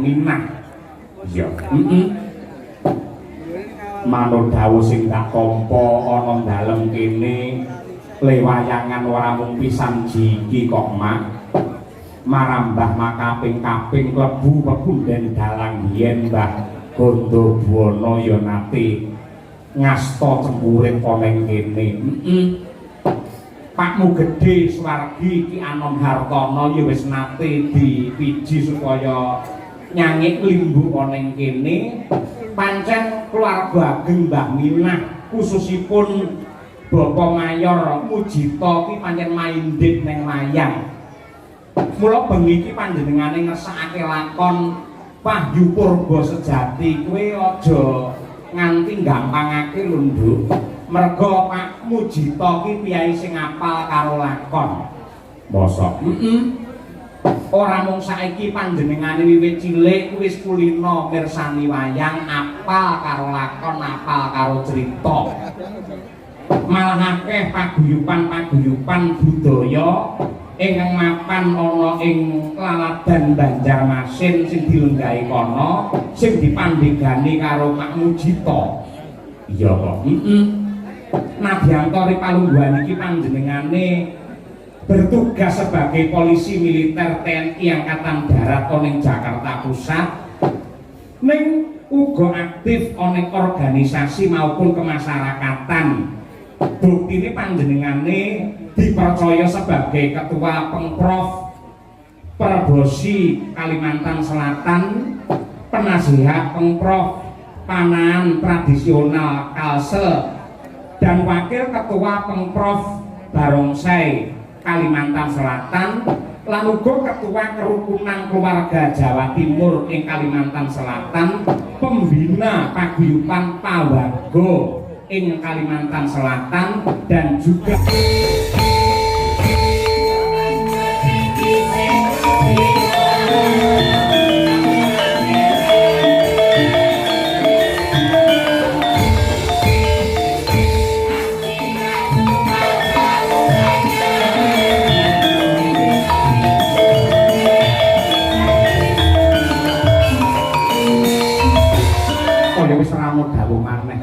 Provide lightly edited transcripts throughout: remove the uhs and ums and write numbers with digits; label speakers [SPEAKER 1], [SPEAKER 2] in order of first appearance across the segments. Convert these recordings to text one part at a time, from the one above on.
[SPEAKER 1] minah. Iya. Manut dawuh sing tak tampa ana dalem kene lewayangan ora mung pisan jiki kok mak. Marambah makaping-kaping klebu pepunden dalang yen Mbah Gondobuwana ya nate ngasta cempurit ana ing kene. Pakmu gedhe swargi Ki Anom Hartono ya wis nate dipiji supaya nyangik limbu ana ing kene. Pancen keluarga ageng Mbah Minah khususipun Bapak Mayor Mujito ki pancen maindhik ning wayang. Mula bengi iki panjenengane ngersakake lakon Wahyu Purba Sejati kuwi aja nganti gampangake lho Nduk. Merga Pak Mujito ki piyai sing apal karo lakon. Mosok? Ora mung saiki panjenengane wiwit cilik wis kulino mirsani wayang, apal karo lakon, apal karo crita. Malah akeh paguyuban-paguyuban budaya ingkang mapan ana ing laladan Banjarmasin sing dilenggahi kono sing dipandhegani karo Pak Mujito. Iya kok. Nadyanto Ripalungguhan iki panjenengane bertugas sebagai polisi militer TNI Angkatan Darat ning Jakarta Pusat. Ning uga aktif ning organisasi maupun kemasyarakatan. Buktine panjenengane dipercaya sebagai ketua Pengprov Perbosi Kalimantan Selatan, penasihat Pengprov Panahan Tradisional Kalsel, dan wakil ketua Pengprov Barongsai Kalimantan Selatan, lan uga ketua Kerukunan Keluarga Jawa Timur ing Kalimantan Selatan, pembina paguyuban Pawago ing Kalimantan Selatan, dan juga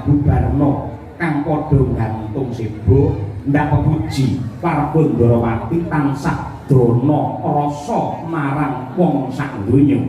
[SPEAKER 1] Bubarno kang padha gantung sibuk ndak pepuji para Bandarawati tansah dana rasa marang wong sak donya.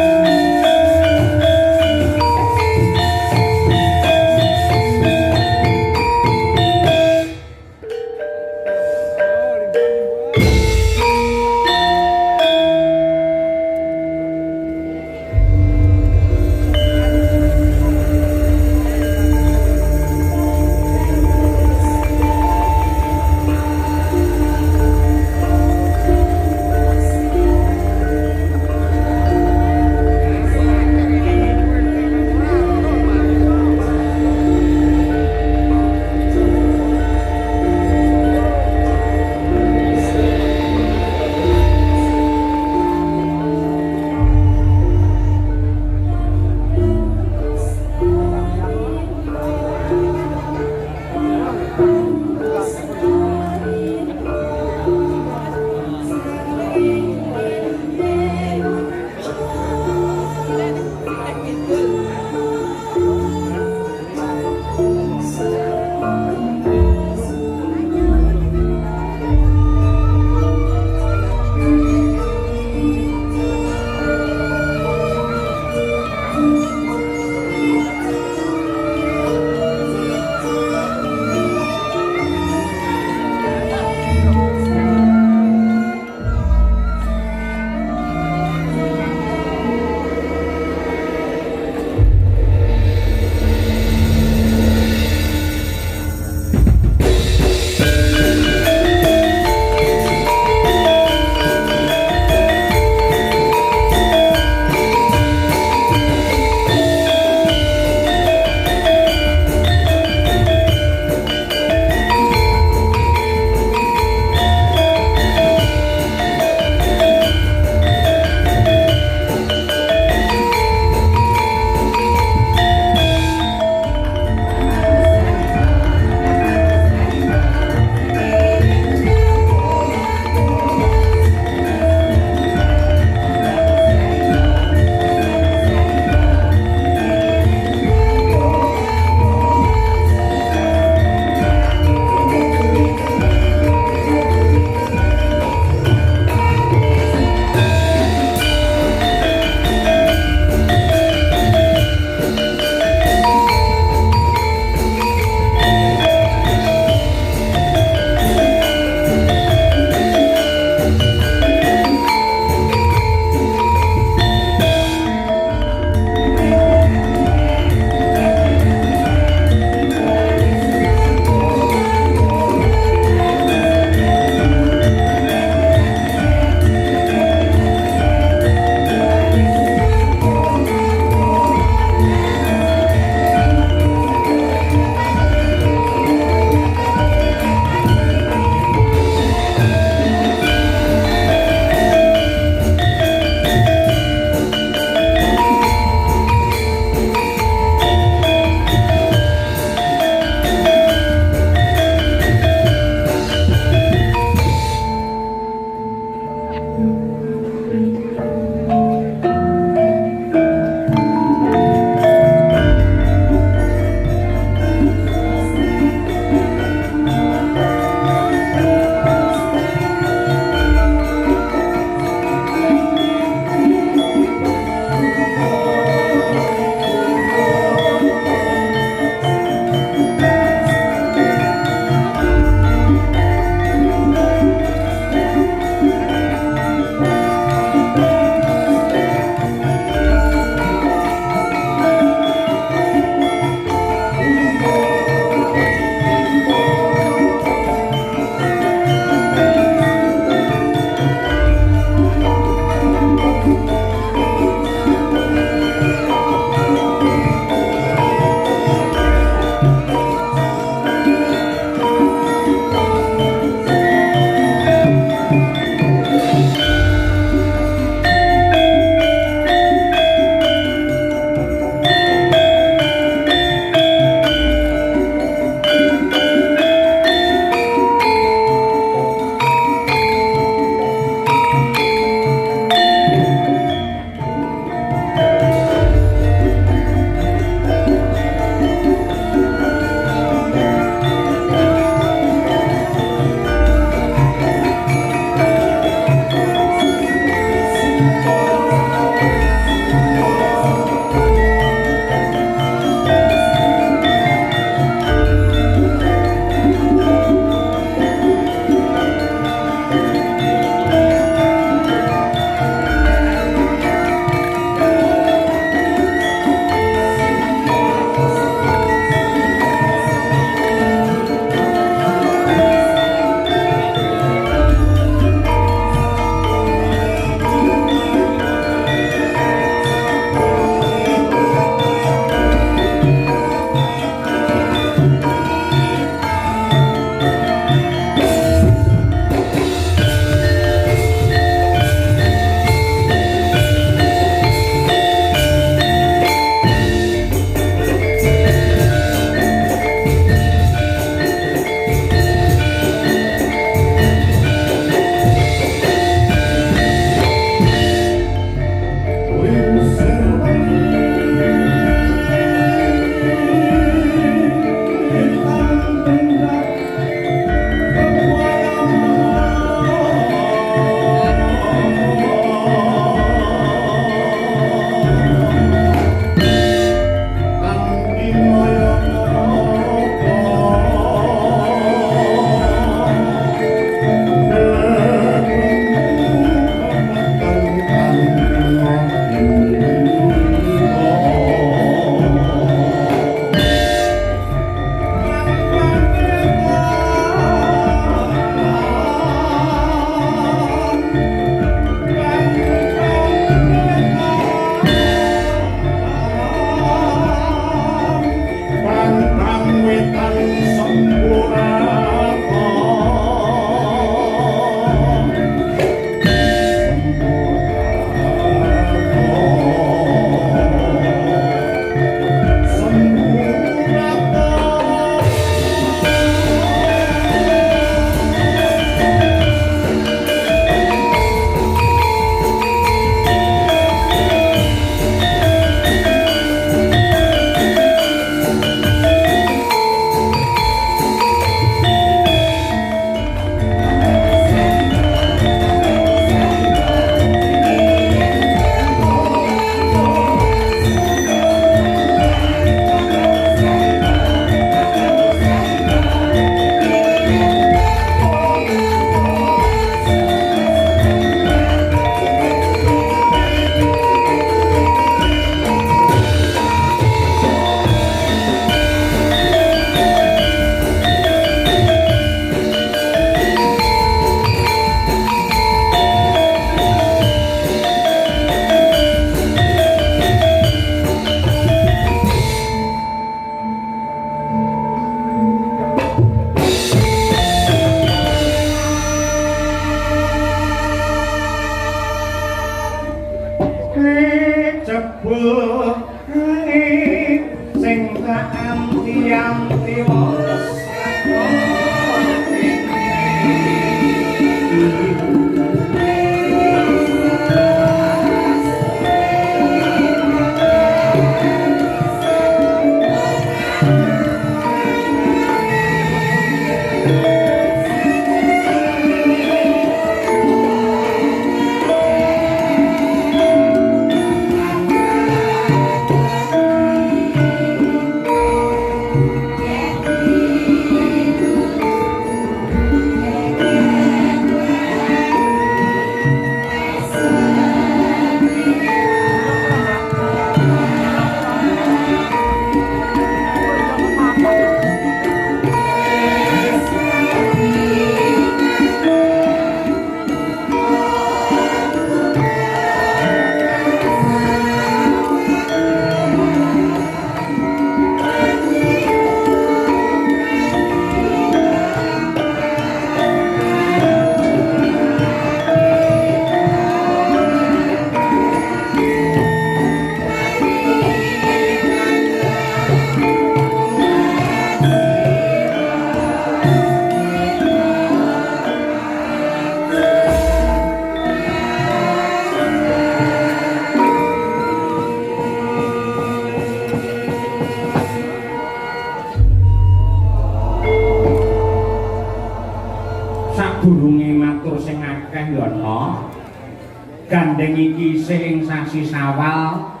[SPEAKER 1] Gandeng iki sing sasi Sawal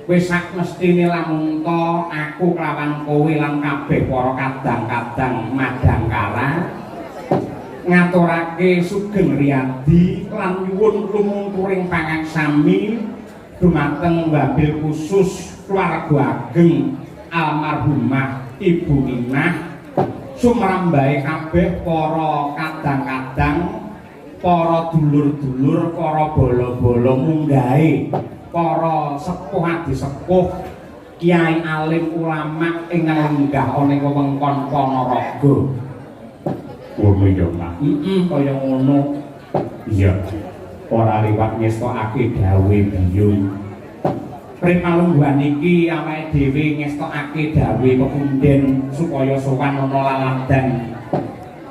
[SPEAKER 1] wis sak mestine lamun to aku kelawan kowe lan kabeh para kadang-kadang Madangkara ngaturake sugeng riyadi lan nyuwun lumungkuring pangaksami dumateng wabil khusus keluarga ageng almarhumah Ibu Ninah sumrambahe kabeh para kadang-kadang para dulur-dulur, para bolo-bolo munggahe, para sepuh adi sepuh, kiai alim ulama ingkang lenggah ana ing wewengkon Ponorogo. Ngono ya, Pak. Kaya ngono. Iya. Ora liwat ngestokake dawuh biyung. Primalungguhan iki awake dhewe ngestokake dawuh pepunden supaya sowan ana laladan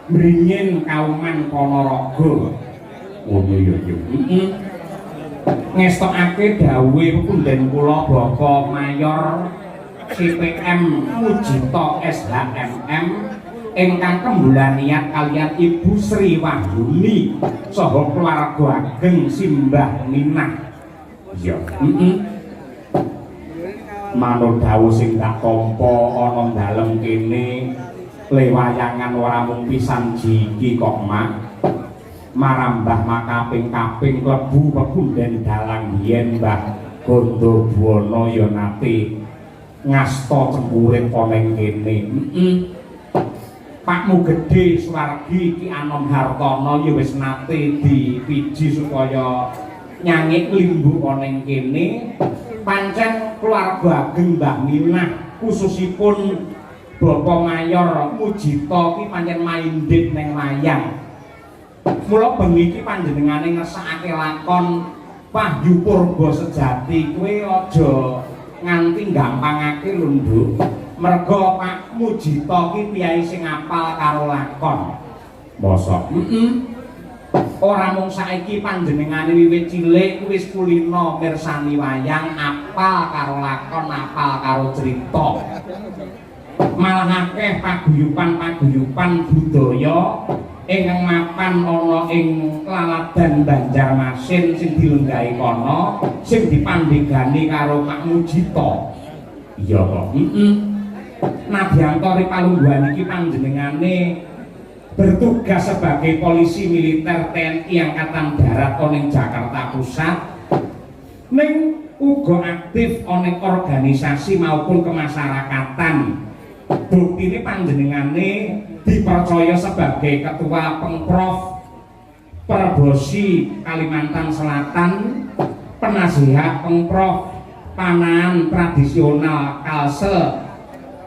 [SPEAKER 1] mringin kauman Ponorogo. Ngono ya yo. Ngestokake dawuh pepunden kula Bapak Mayor CPM Mujito SHMM ingkang rembulan niat kalian Ibu Sri Wahyuni saha keluarga ageng Simbah Ninah. Ya. Manut dawuh sing tak tampa ana dalem kene lewayangan ora mung pisan jiki kok mak marambah makaping-kaping klebu pepunden dalang yen Mbah Gondobuwana ya nate ngasta cempurit ana ing kene. Pakmu gedhe swargi Ki Anom Hartono ya wis nate dipiji supaya nyangik limbu ana ing kene. Pancen keluarga ageng Mbah Minah khususipun Bapak Mayor Mujito ki pancen maindhit ning wayang. Mula bengi iki panjenengane ngersakake lakon Wahyu Purba Sejati kuwi aja nganti gampangake lho, Nduk. Merga Pak Mujito ki piyai sing apal karo lakon. Mosok? Ora mung saiki panjenengane wiwit cilik wis kulino mirsani wayang, apal karo lakon, apal karo crita. Malah akeh paguyuban-paguyuban budaya ingkang mapan ana ing laladan Banjarmasin sing dilenggahi kono, sing dipandhegani karo Pak Mujito. Iya kok. Nadyanto Ripalungguhan iki panjenengane bertugas sebagai polisi militer TNI Angkatan Darat ana ing Jakarta Pusat. Ning uga aktif ana ing organisasi maupun kemasyarakatan. Buktine panjenengane dipercaya sebagai ketua Pengprov Perbosi Kalimantan Selatan, penasihat Pengprov Panahan Tradisional Kalsel,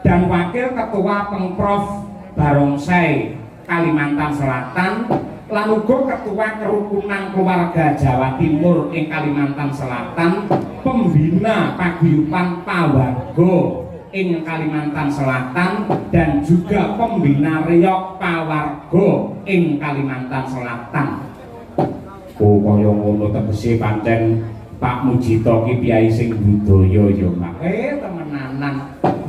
[SPEAKER 1] dan wakil ketua Pengprov Barongsai Kalimantan Selatan, lan uga ketua Kerukunan Keluarga Jawa Timur ing Kalimantan Selatan, pembina paguyuban Pawarga ing Kalimantan Selatan dan juga pembina Reok Pawarga ing Kalimantan Selatan. Oh kaya ngono tegese pancen Pak Mujito ki piyai sing budaya ya Mak. Temenanan.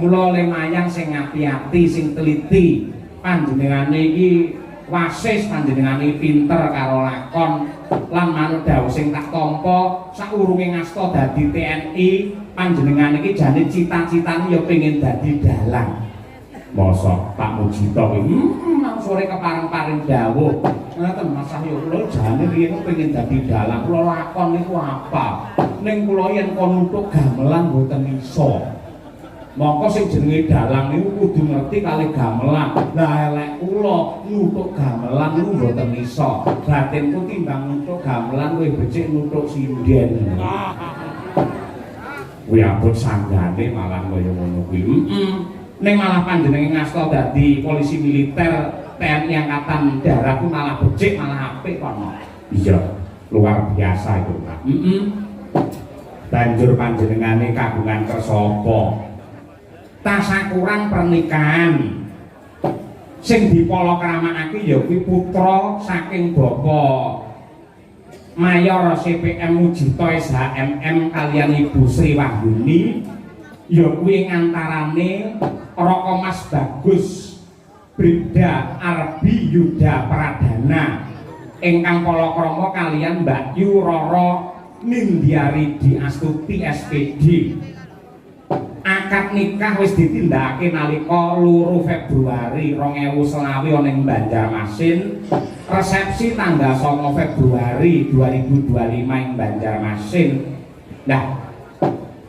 [SPEAKER 1] Mula lemayang sing ati-ati sing teliti. Panjenengane iki wasis, panjenengane pinter karo lakon lan manut dawuh sing tak tampa saurunge ngasta dadi TNI, panjenengane iki jane cita-citane ya pengin dadi dalang. Mosok Pak Mujito iki nang sore kepareng-paring dawuh. Ngoten Mas Sahyo kula jane riyen pengin dadi dalang. Kula lakon niku apa? Ning kula yen kon nutuk gamelan mboten iso. Mongko sing jenenge dalang niku kudu ngerti kalih gamelan. Lah elek kula nutuk gamelan niku mboten iso. Batinku timbang nutuk gamelan luwih becik nutuk sinden. Kuwi abot sanggane malah kaya ngono kuwi. Ning malah panjenenge ngasta dadi polisi militer TNI Angkatan Darat ku malah becik malah apik kono. Iya, luar biasa itu, Pak. Banjur panjenengane kagungan kersa apa? Tasakuran pernikahan sing dipalakramakake ya kuwi putra saking Bapak Mayor CPM Mujito SHMM kaliyan Ibu Sri Wahyuni ya kuwi ngantarane Roko Mas Bagus Bribda Arbi Yuda Pradana ingkang palakrama kaliyan Mbak Yu Roro Nindyari Di Astuti SPD. Akad nikah wis ditindakake nalika 2 Februari 2020 ana ing Banjarmasin. Resepsi tanggal 9 Februari 2025 ing Banjarmasin. Nah,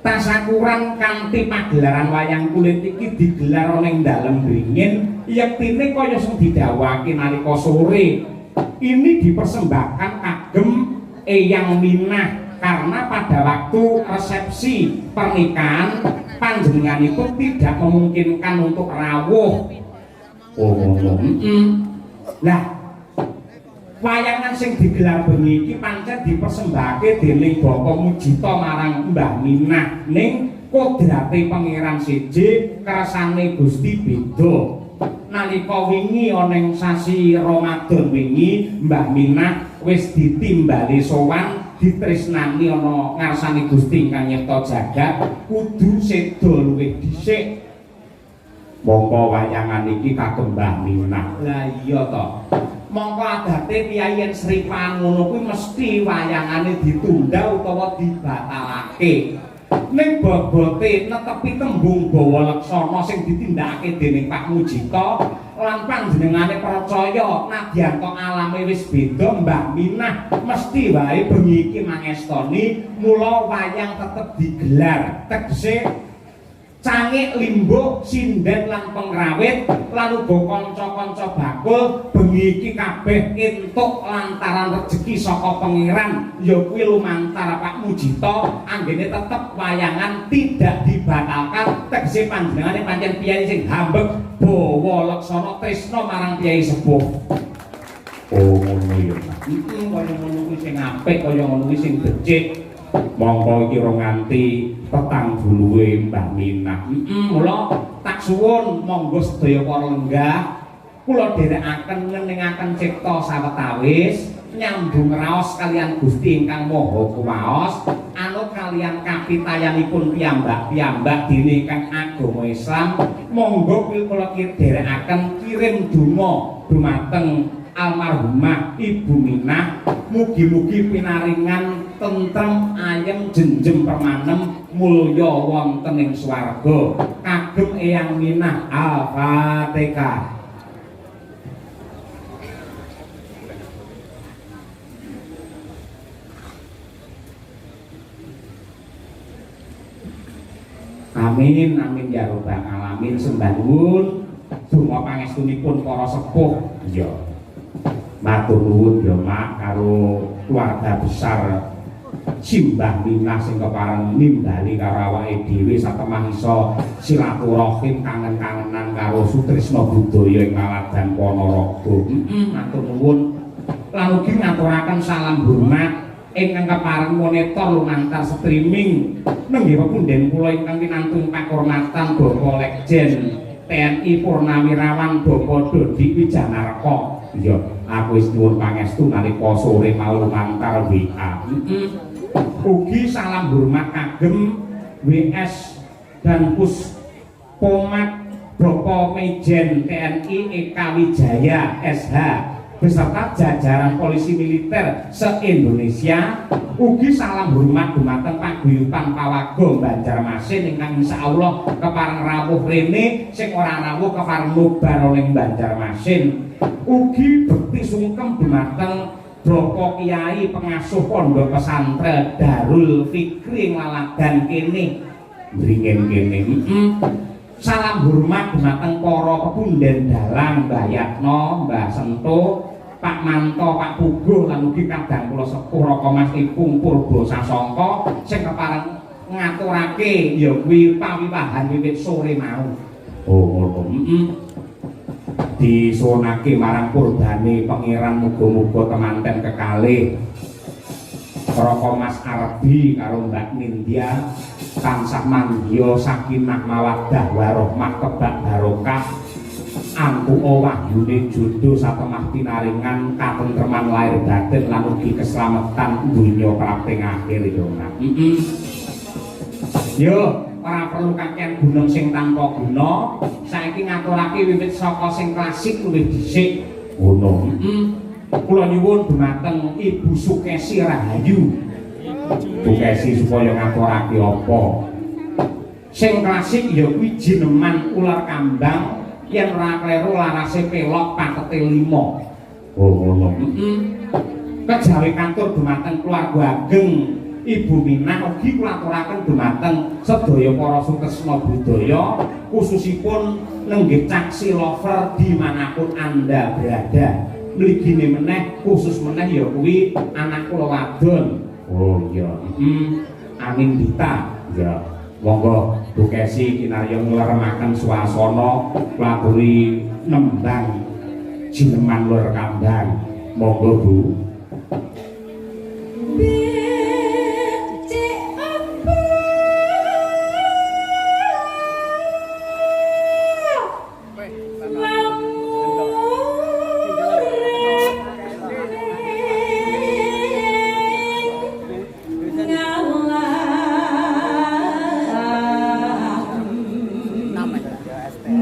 [SPEAKER 1] tasakuran kanthi pagelaran wayang kulit iki digelar ana ing dalem Bringin, yektine kaya sing didhawuhake nalika sore. Ini dipersembahkan kagem Eyang Minah karena pada waktu resepsi pernikahan panjenengan itu tidak memungkinkan untuk rawuh. Lah wayangan sing digelar bengi iki pancen dipersembahake dening Bapak Mujito marang Mbah Minah ning kodrate Pangeran Siji kersane Gusti beda. Nalika wingi ana ing sasi Ramadan wingi Mbah Minah wis ditimbali sowan ditresnani ana ngarsane Gusti ingkang nyipta jagat kudu seda luwih dhisik. Mongko wayangan iki kagem Mbah Minah. Lah iya to. Mongko adate piyai yen sripan ngono kuwi mesti wayangane ditunda utawa dibatalake. Ning bobote netepi tembung bawa leksana sing ditindakake dening Pak Mujito lan panjenengane percaya nadyan kok alame wis beda Mbah Minah mesti wae bengi iki mangestoni mula wayang tetep digelar tegese cangik limbuk sinden lan pengrawit lan uga kanca-kanca bakul bengi iki kabeh entuk lantaran rejeki saka pangeran ya kuwi lumantar Pak Mujito anggene tetep wayangan tidak dibatalkan tegese panjenengane pancen piyai sing hambeg bawa leksana tresna marang piyai sepuh. Oh ngono ya Pak. Kaya ngono kuwi sing apik kaya ngono kuwi sing becik. Mongko iki ora nganti petang buluhe Mbah Minah. Mula tak suwun monggo sedaya para lenggah kula dherekaken ngeningaken cipta sawetawis nyambung raos kalian Gusti ingkang Maha Kuwaos anut kalian kapitayanipun piyambak-piyambak dene ingkang agama Islam. Monggo kula dherekaken kirim donga dumateng almarhumah Ibu Minah, mugi-mugi pinaringan tentrem ayem jenjem permanem mulya wonten ing swarga kagem Eyang Minah. Al-Fatihah. Amin amin ya rabbal alamin. Sembah nuwun donga pangestunipun para sepuh. Iya. Matur nuwun ya Mak karo keluarga besar Simbah Minah sing kepareng nimbali karo awake dhewe satemah iso silaturahim kangen-kangenan karo sutresna budaya ing Maladan Ponorogo. Matur nuwun. Lan ugi ngaturaken salam hormat ingkang kepareng monitor lumantar streaming nenggih pepunden kula ingkang kinantun pakurmatan Bapak Lekjen TNI Purnawirawan Bapak Dodi Wijanarko. Iya, aku wis nyuwun pangestu nalika sore mau lumantar WA. Ugi salam hormat kagem WS dan Puspomat Bapak Mejen TNI Eka Wijaya SH beserta jajaran polisi militer se-Indonesia. Ugi salam hormat dumateng paguyuban Pawaga Banjarmasin ingkang insyaallah kepareng rawuh rene sing ora rawuh kepareng nubar ning Banjarmasin. Ugi bekti sungkem dumateng Bapak Kiai pengasuh pondok pesantren Darul Fikri Lalagan kene mringen kene. Salam hormat dumateng para pepunden dalang Mbah Yatno, Mbah Sento, Pak Manto, Pak Puguh lan ugi kadang kula sepuh Raka Mas Ipung Purba Sasongko sing kepareng ngaturake ya kuwi pawiwahan wiwit sore mau. Oh ngono. Disuwunake marang purbane pangeran muga-muga temanten kekalih Raka Mas Arbi karo Mbak Nindya tansah mandya sakinah mawaddah warahmah kebak barokah ampuh wahyune jodoh satemah pinaringan katentreman lahir batin lan ugi keselamatan donya kaping akhir yo nak. Yo ora perlu kakean gunung sing tanpa guna, saiki ngaturake wiwit saka sing klasik luwih dhisik ngono. Kula nyuwun dumateng Ibu Sukesi Rahayu. Sukesi supaya ngaturake apa? Sing klasik ya kuwi jineman ular kambang yen ora kleru larase pelok patete 5. Oh ngono. Kejawi kantur dumateng keluarga ageng Ibu Minah ugi kula aturaken dumateng sedaya para sukesna budaya khususipun lenggih caksi lover dimanapun Anda berada. Mligine meneh khusus meneh ya kuwi anak kula wadon. Oh iya. Anindita. Ya. Monggo Bu Kesi kinarya ngleremaken swasana nglakoni nembang jineman lur kambang. Monggo Bu.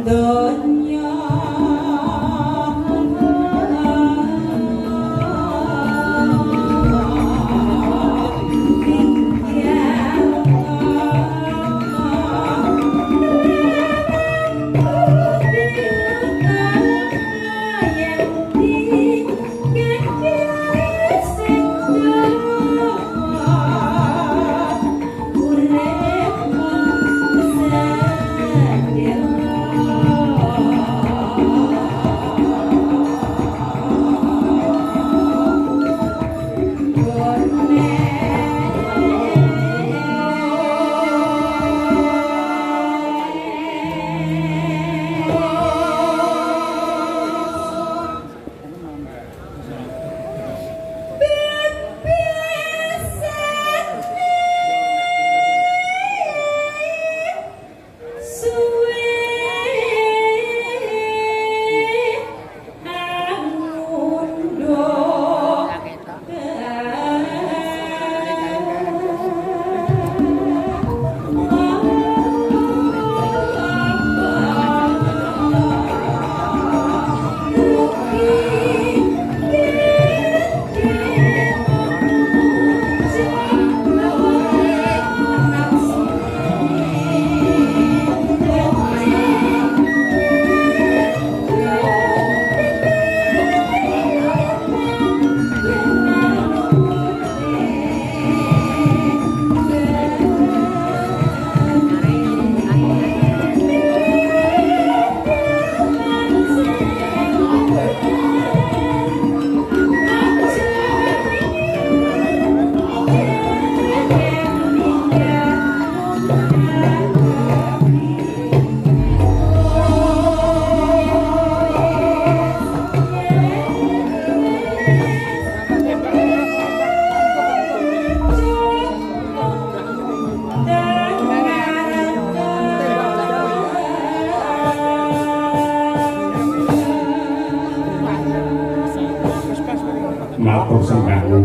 [SPEAKER 2] Donya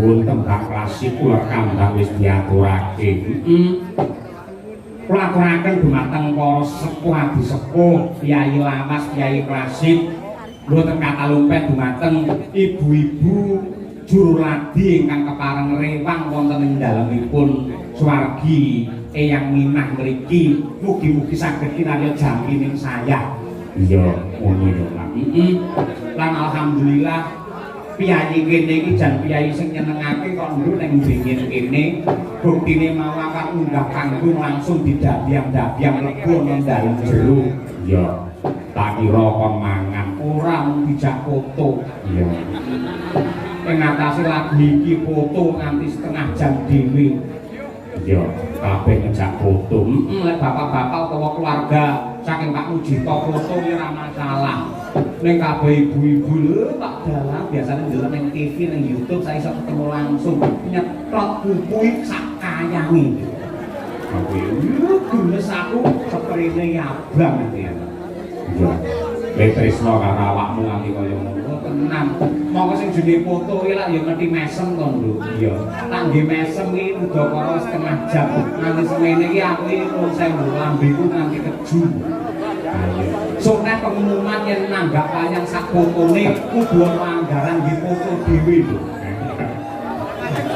[SPEAKER 1] nuwun tembang klasik kula kandhang wis diaturake. Kula aturaken dumateng para sepuh adi sepuh, Kyai Lawas, Kyai klasik, mboten katalumpet dumateng ibu-ibu juru ladi ingkang kepareng rewang wonten ing dalemipun swargi Eyang Minah mriki. Mugi-mugi saged kinarya jamining saya. Iya, ngono lho, Pak. Lan alhamdulillah piyayi kene iki jan piyayi sing nyenengake kok nduk ning dingin kene. Buktine mau akak unggah panggung langsung didabyang-dabyang lebo nang dalem jero. Iya. Tak kira kon mangan ora mung dijak foto. Iya. Ing atase lagu iki foto nganti setengah jam dhewe. Iya, kabeh ngejak foto. Lek bapak-bapak utawa keluarga saking Pak Mujito foto iki ora masalah. Ning kabeh ibu-ibu lho Pak Dalang biasane ndelok ning TV ning YouTube saya iso ketemu langsung nyetrot buku iki sak kayange. Oke, gunes aku seprene abang iki. Iya. Lek tresno karo awakmu nganti kaya ngono tenan. Monggo sing jenenge foto iki lak ya ngerti mesem to, Nduk. Iya. Tak nggih mesem iki udakara setengah jam. Nganti semene iki aku iki mung sewu lambeku nganti keju. Soalnya pengumuman yang nanggap wayang sak fotone kudu ana anggaran nggih foto dhewe lho.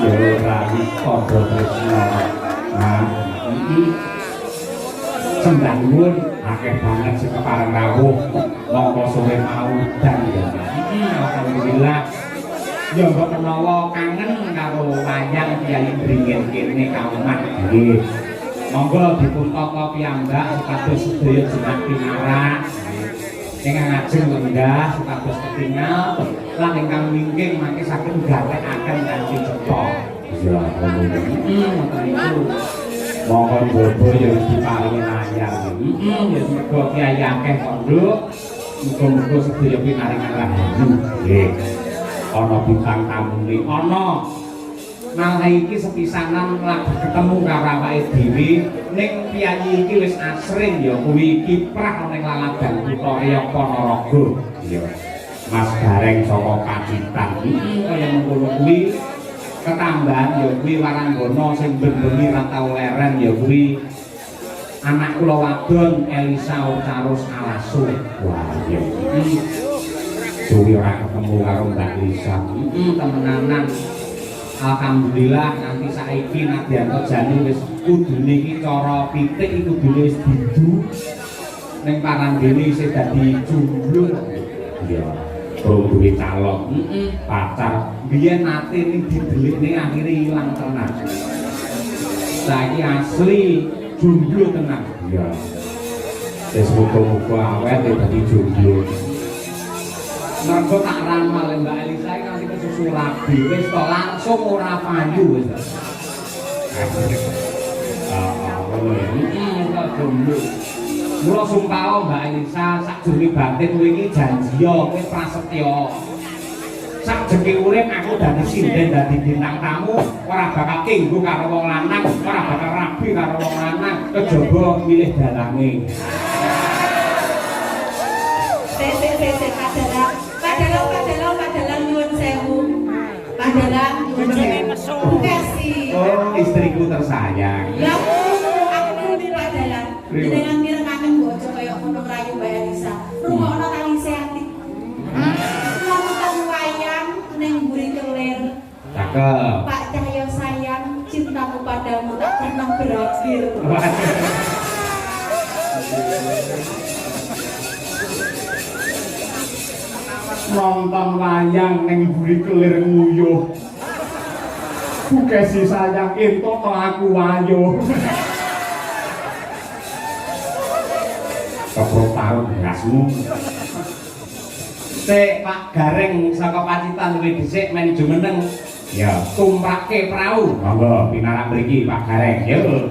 [SPEAKER 1] Ya ora padha tresno. Nah, iki sembah nuwun akeh banget sing kepareng rawuh monggo sore mau dan ya. Alhamdulillah. Ya mbok menawa kangen karo wayang Kyai Bringin kene kaumah nggih. Monggo dipun tata piyambak supados sedaya jeneng pinarak. Ingkang ajeng lenggah supados ketingal lan ingkang wingking mangke saged gawekaken kanthi cetha. Ya ngoten iku. Monggo bobo ya diparingi layar. Ya semoga Kyai akeh konduk. Muga-muga sedaya pinaringan rahayu. Nggih. Ana bintang tamune ana. Malah iki sepisanan lagi ketemu karo awake dhewe ning piyayi iki wis asring ya kuwi kiprah ning laladan kutha Raya Ponorogo. Iya. Mas Gareng saka Pacitan. Kaya mengkono kuwi ketambahan ya kuwi Waranggana sing benbengi ra tau leren ya kuwi anak kula wadon Elisa Urcarus Alasu. Wah, iya. Suwi ora ketemu karo Mbak Elisa. Temenanan. Alhamdulillah nanti saiki Nadianto Jani wis kudune iki cara pitik iki kudune wis didu ning parandene isih dadi jomblo. Iya, durung duwe calon. Pacar biyen nate ning didelikne akhire ilang tenan. Saiki asli jomblo tenan. Iya. Wis muga-muga awet dadi jomblo. Mergo tak ramal Mbak Elisa iki nanti kesusu rabi wis to langsung ora payu wis. Mula sumpah Mbak Elisa sakjroning batin kowe iki janjiya kowe prasetya. Sakjenge urip aku dadi sinden dadi bintang tamu ora bakal kenggo karo wong lanang, ora bakal rabi karo wong lanang, kejaba milih dalange. Padalang nyuwun sewu. Padalang nyuwun sewu. Kasih. Oh, istriku tersayang. Ya, aku di padalang. Jenengan mirengaken bojo kaya ngono rayu Mbak Elisa. Rungokno tangise ati. Nonton wayang ning mburi kelir. Cakep. Pak Cahyo sayang, cintaku padamu tak pernah berakhir. Nonton wayang ning mburi kelir nguyuh. Bukesi sayang entuk to aku wayuh. Keprok taruh gasmu. Sik Pak Gareng saka Pacitan luwih dhisik men jumeneng. Ya, tumrake prau. Monggo pinarak mriki Pak Gareng. Yo.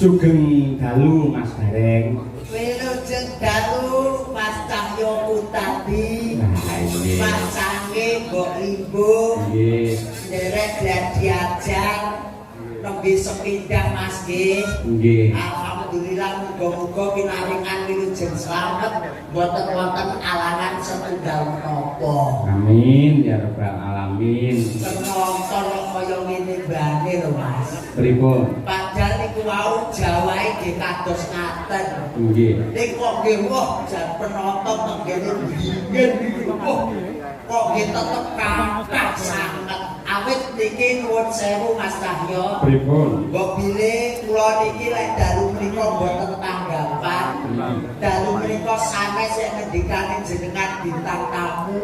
[SPEAKER 1] Sugeng dalu Mas Gareng.
[SPEAKER 2] Wilujeng dalu Mas Cahyo Utadi.
[SPEAKER 1] Nah, nggih.
[SPEAKER 2] Mas Sange Mbok Limbo.
[SPEAKER 1] Nggih.
[SPEAKER 2] Derek diajar nembe sepindah Mas nggih.
[SPEAKER 1] Nggih.
[SPEAKER 2] Alhamdulillah muga-muga pinaringan wilujeng slamet boten wonten alangan setunggal menapa.
[SPEAKER 1] Amin ya rabbal alamin.
[SPEAKER 2] Penonton kaya ngene bane lho Mas.
[SPEAKER 1] Pripun?
[SPEAKER 2] Padahal niku wau Jawahe nggih kados ngaten.
[SPEAKER 1] Nggih.
[SPEAKER 2] Ning kok nggih wah jan penonton tenggene dingin niku. Kok nggih tetep kathah sanget. Awit niki nuwun sewu Mas Cahyo.
[SPEAKER 1] Pripun?
[SPEAKER 2] Mbok bilih kula niki lek dalu menika mboten tanggapan. Dalu menika sanes yen ngendikane jenengan bintang tamu.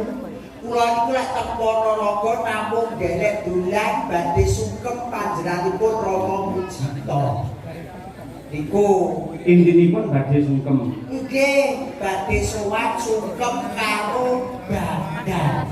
[SPEAKER 2] Kula niku lek teng Ponorogo namung nderek dolan badhe sungkem panjenenganipun Rama Mujito. Niku
[SPEAKER 1] Intinipun badhe sungkem.
[SPEAKER 2] nggih badhe sowan sungkem karo badan.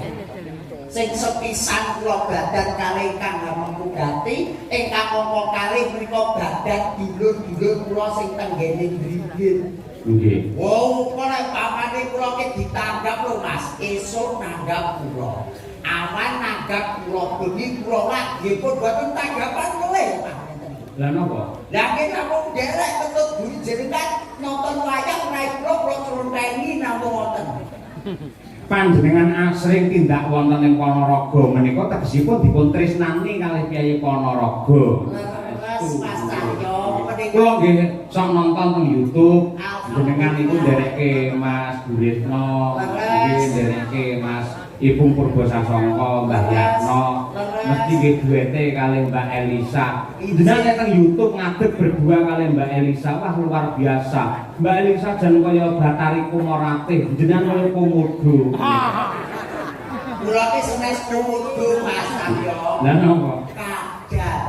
[SPEAKER 2] Sing sepisan kula badan kalih Kang Hamengkugati, ingkang ngomong kalih menika badan dulur-dulur kula sing tenggene mriki.
[SPEAKER 1] Nggih.
[SPEAKER 2] Wow, kok nek pamane kula ki ditanggap lho Mas, esuk nanggap kula. Awan nanggap kula, bengi kula lagi pun boten tanggapan kowe, Mas.
[SPEAKER 1] Lah napa?
[SPEAKER 2] Lah kita namung derek ketut buri jenengan nonton wayang naik kula crunteni namung wonten.
[SPEAKER 1] Panjenengan asring tindak wonten ing Ponorogo menika tegesipun dipun tresnani kalih Kyai Ponorogo.
[SPEAKER 2] Leres Mas Cahyo menika
[SPEAKER 1] Kula nggih sok nonton teng YouTube. Jenengan niku ndereke Mas Guritno, nggih ndereke Mas Ibu Purbasasongko, Mbah Yatno, mesti nggih duete kalih Mbak Elisa. Jenengan nek teng YouTube ngadeg berdua kalih Mbak Elisa, wah luar biasa. Mbak Elisa jan kaya Batari Kumaratih, jenengan kaya komodo.
[SPEAKER 2] kula ki senes komodo Mas Cahyo.
[SPEAKER 1] Lah napa?
[SPEAKER 2] Kadang.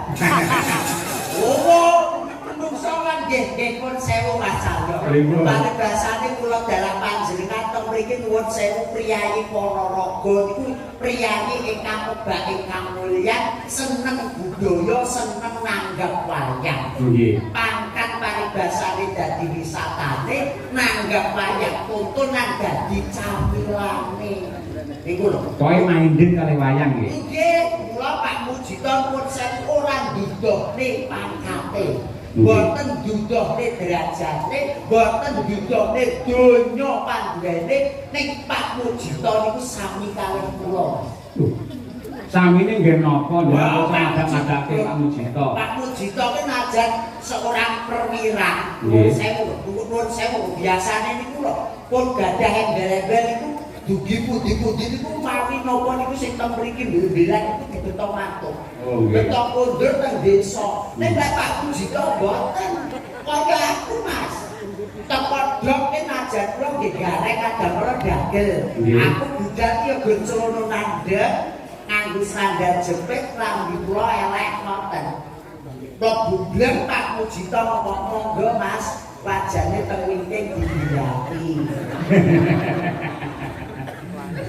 [SPEAKER 2] Oh, menungso kan nggih pun sewu Mas Cahyo.
[SPEAKER 1] Pripun?
[SPEAKER 2] Paribasane kula dalam panjenengan teng mriki nuwun sewu priyayi Ponorogo niku priyayi ingkang kebak ingkang mulya, seneng budaya, seneng nanggap wayang.
[SPEAKER 1] Nggih.
[SPEAKER 2] Pangkat paribasane dadi wisatane, nanggap wayang tontonan dadi camilane. Niku lho.
[SPEAKER 1] Koe maindhen kalih wayang nggih.
[SPEAKER 2] Nggih, kula Pak Mujito pun sen ora ndudohne pangkate. Boten ndudohne derajate, boten ndudohne donya pandhuwene ning Pak Mujito niku sami kalih kula.
[SPEAKER 1] Samine nggih napa ndak madak-madake Pak Mujito.
[SPEAKER 2] Pak Mujito ki najan seorang perwira.
[SPEAKER 1] Nggih.
[SPEAKER 2] Nuwun sewu biasane niku lho pun gadah embel-embel niku dugi putih-putih niku mawi napa niku sing teng mriki mbelan niku dibeto matuk.
[SPEAKER 1] Oh nggih.
[SPEAKER 2] Beto kondur teng desa. Nek Pak Mujito mboten kaya aku Mas. Teko dok ki najan kula nggih gareng kadang kala dagel.
[SPEAKER 1] Nggih.
[SPEAKER 2] Aku budal ki yo celana nandhek nganggo sandal jepit rambi kula elek ngoten. Kok bublem Pak Mujito ngomong monggo Mas, wajane teng wingking dihilati.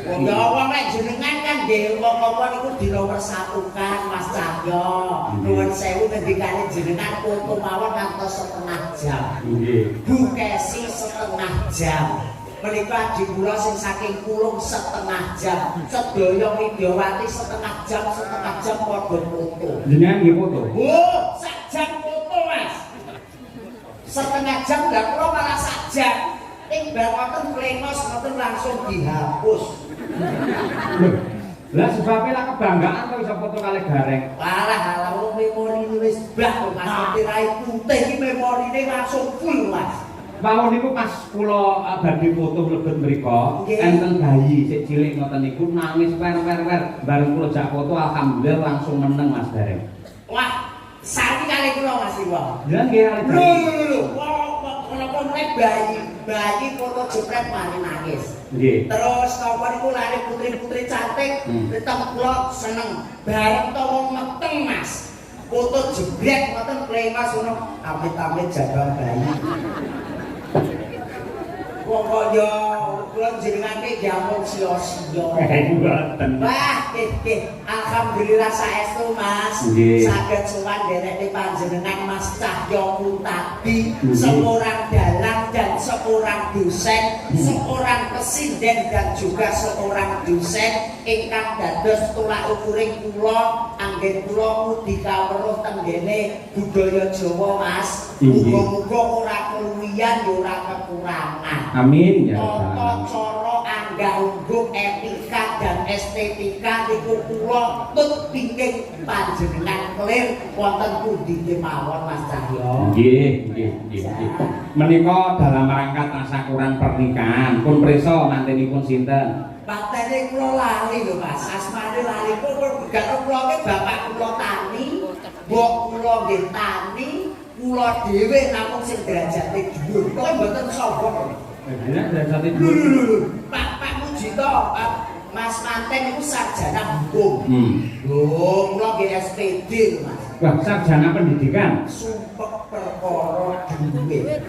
[SPEAKER 2] Ya wong nek jenengan kan nggih wong-wong niku dinomersatukan Mas Cahyo. Nuwun sewu ngendikane jenengan foto mawon ngantos setengah jam.
[SPEAKER 1] Nggih.
[SPEAKER 2] Bukesi setengah jam. Menika di kula sing saking kulung setengah jam. Sedaya Widyawati setengah jam padha foto.
[SPEAKER 1] Jenengan nggih foto.
[SPEAKER 2] Oh, sak jam foto Mas. Setengah jam lah kula malah sak jam. Ing bar wonten plengos ngoten langsung dihapus.
[SPEAKER 1] Loh, lah sebabnya lah kebanggaan kok bisa foto kali gareng.
[SPEAKER 2] Parah wong memori wis blah kok Mas tirai putih iki memorine langsung full Mas.
[SPEAKER 1] Mawon niku pas kula badhe foto mlebet mriku, enten bayi sik cilik ngoten niku nangis wer-wer. Bareng kula jak foto alhamdulillah langsung meneng Mas gareng.
[SPEAKER 2] Wah, sami kali kula Mas Iwa.
[SPEAKER 1] Jenengan nggih kali
[SPEAKER 2] Lho
[SPEAKER 1] gareng.
[SPEAKER 2] lho lho. Kenapa nek bayi foto jepret mari nangis.
[SPEAKER 1] Nggih.
[SPEAKER 2] Terus napa niku lari putri-putri cantik, tetemplok seneng. Bareng to wong meteng Mas. Foto jebret ngoten plengos ngono, amit-amit jaga bayi. wong kaya kula jenengane diampun sia-sia.
[SPEAKER 1] Mboten.
[SPEAKER 2] Wah, alhamdulillah saestu Mas. Saged sowan derek panjenengan Mas Cahyo Kuntadi, seorang dalang dan seorang dosen, seorang presiden dan juga seorang dosen ingkang dados tolak ukuring kula anggen kula mudi kawruh tenggene budaya Jawa Mas. Muga-muga ora keluwihan ya ora kekurangan.
[SPEAKER 1] Amin ya
[SPEAKER 2] Tata cara anggah ungguh etika dan estetika niku kula tut pingking panjenengan clear wonten pundi kemawon Mas Cahyo.
[SPEAKER 1] Nggih. Menika dalam rangka tasyakuran pernikahan pun prisa mantenipun sinten?
[SPEAKER 2] Patene kula lali lho Mas, asmane lali pun gak kula ke bapak kula tani, mbok kula nggih tani, kula dhewe namung sing derajate dhuwur. Kok mboten sombong.
[SPEAKER 1] Bener derajate dhuwur.
[SPEAKER 2] Lho, Pak Mujito, Mas Manten itu sarjana hukum. Lho, kula nggih SPD lho Mas.
[SPEAKER 1] Wah, sarjana pendidikan.
[SPEAKER 2] Sumpek perkara dhuwit.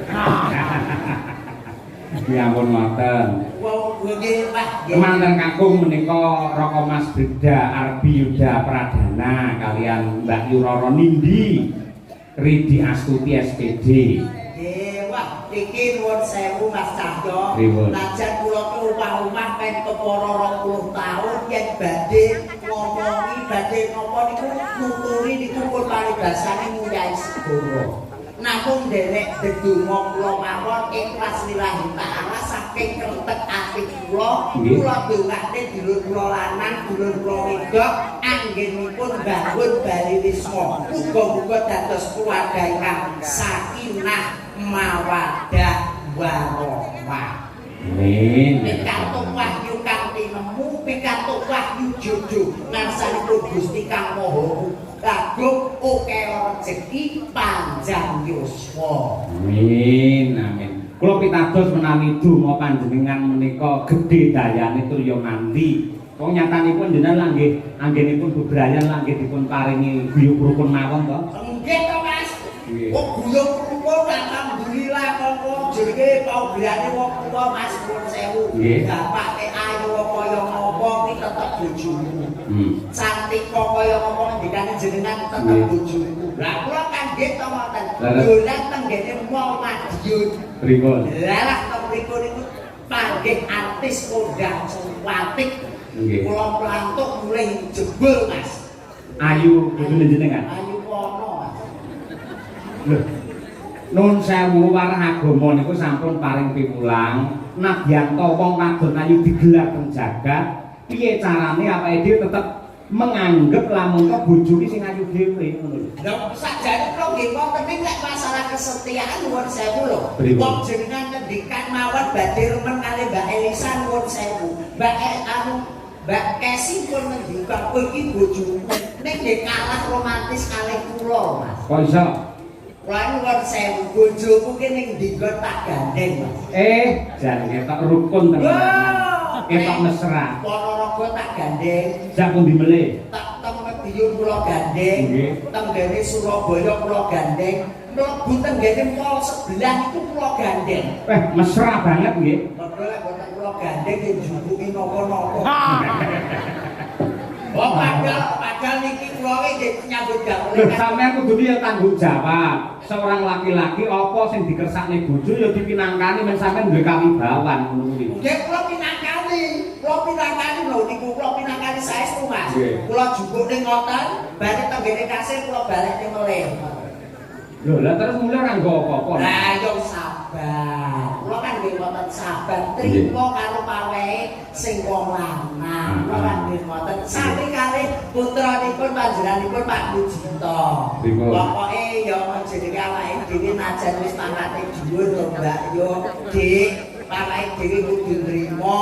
[SPEAKER 1] Ya ampun ngoten.
[SPEAKER 2] Wong nggih Pak.
[SPEAKER 1] Kemanten kakung menika Raka Mas Brida Arbi Yuda Pradana kalian Mbak Yuroro Nindi Ridi Astuti SPD.
[SPEAKER 2] Nggih, wah iki nuwun sewu Mas Cahyo.
[SPEAKER 1] Pripun?
[SPEAKER 2] Najan kula ke omah-omah pen kepara 20 taun yen badhe ngomongi badhe napa niku nuturi niku pun paribasane nguyai segara. Namun derek dedonga kula mawon ikhlas lillahi ta'ala saking krentek ati kula dongakne dulur kula lanang dulur kula wedok anggenipun bangun balinisma muga-muga dados keluarga ingkang sakinah mawaddah warahmah.
[SPEAKER 1] Amin.
[SPEAKER 2] Pikantuk wahyu kang tinemu, pikantuk wahyu jojo ngarsanipun Gusti Kang Maha Agung oke rezeki panjang yuswa.
[SPEAKER 1] Amin. Kula pitados menawi donga panjenengan menika gedhe dayane turya mandi. Wong nyatanipun jenengan nggih anggenipun bebrayan nggih dipun paringi guyub rukun mawon to?
[SPEAKER 2] Nggih to Mas. Kok guyub rukun alhamdulillah kok jenenge paugrane wong tuwa Mas nuwun sewu. Bapake ayu kaya ngapa iki tetep bojomu. Cantik kok kaya ngapa ndikane jenengan tetep bojomu. Lah kula kan nggih to ngoten. Dolan tenggene mall Madiun.
[SPEAKER 1] Pripun?
[SPEAKER 2] Lah teng mriku niku panggih artis kondang cantik. Kula plantuk mulih jebul Mas.
[SPEAKER 1] Ayu bojone jenengan.
[SPEAKER 2] Ayu kono Mas.
[SPEAKER 1] Lho. Nun sewu warah agama niku sampun paring piwulang. Nadyanto wong wadon ayu digelar teng jagat, piye carane awake dhewe tetep menganggep lamun kok bojone sing ayu dhewe ngono lho.
[SPEAKER 2] Lah sakjane kula nggih wonten ing nek masalah kesetiaan nuwun sewu lho. Wong jenengan ngendikan mawon badhe remen kali Mbak Elisa nuwun sewu. Mbak Kesi pun ngendikan kowe iki bojomu ning nggih kalah romantis kalih kula Mas.
[SPEAKER 1] Kok iso?
[SPEAKER 2] Kula nuwun sewu bojomu ki ning ndinggon tak gandeng Mas.
[SPEAKER 1] Jan ketok rukun tenan. Ketok mesra.
[SPEAKER 2] Ponorogo tak gandeng.
[SPEAKER 1] Jak pundi melih?
[SPEAKER 2] Tak teng Madiun kula gandeng. Tenggene Surabaya kula gandeng. Mlebu tenggene mall sebelah itu kula gandeng.
[SPEAKER 1] Mesra banget nggih.
[SPEAKER 2] Padahal lek boten kula gandeng yen jupuki napa-napa. Oh, padahal niki kula iki nyambut gawe.
[SPEAKER 1] Lho sampeyan kudu ya tanggung jawab. Seorang laki-laki apa sing dikersakne bojo ya dipinangkani men sampeyan duwe kawibawan ngono kuwi.
[SPEAKER 2] Nggih kula pinangkani lho niku kula pinangkani saestu Mas. Kula jupuk ning ngoten, bari tenggene kasir kula balekne melih.
[SPEAKER 1] Lho lah terus mulai ora nggo apa-apa.
[SPEAKER 2] Lah yo sabar. Kula kan nggih wonten sabar trimo karo pawehe sing wong lanang. Kula kan nggih wonten sami kalih putranipun panjenenganipun Pak Mujito. Pokoke yo jenenge awake dhewe najan wis pangkate dhuwur to Mbak yo Dik, awake dhewe kudu nrimo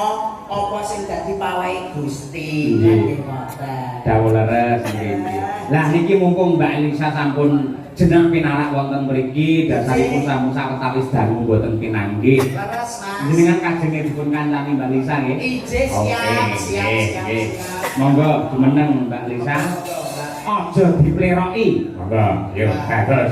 [SPEAKER 2] apa sing dadi pawehe Gusti. Nggih wonten.
[SPEAKER 1] Dawuh leres nggih. Lah niki mumpung Mbak Elisa sampun jeneng pinarak wonten mriki dasaripun sampun sawetawis dangu mboten pinanggih.
[SPEAKER 2] Leres Mas.
[SPEAKER 1] Jenengan kajenge dipun kancani Mbak Lisa nggih.
[SPEAKER 2] Ijih siap.
[SPEAKER 1] Monggo jumeneng Mbak Lisa. Aja dipleroki. Monggo, yo kados.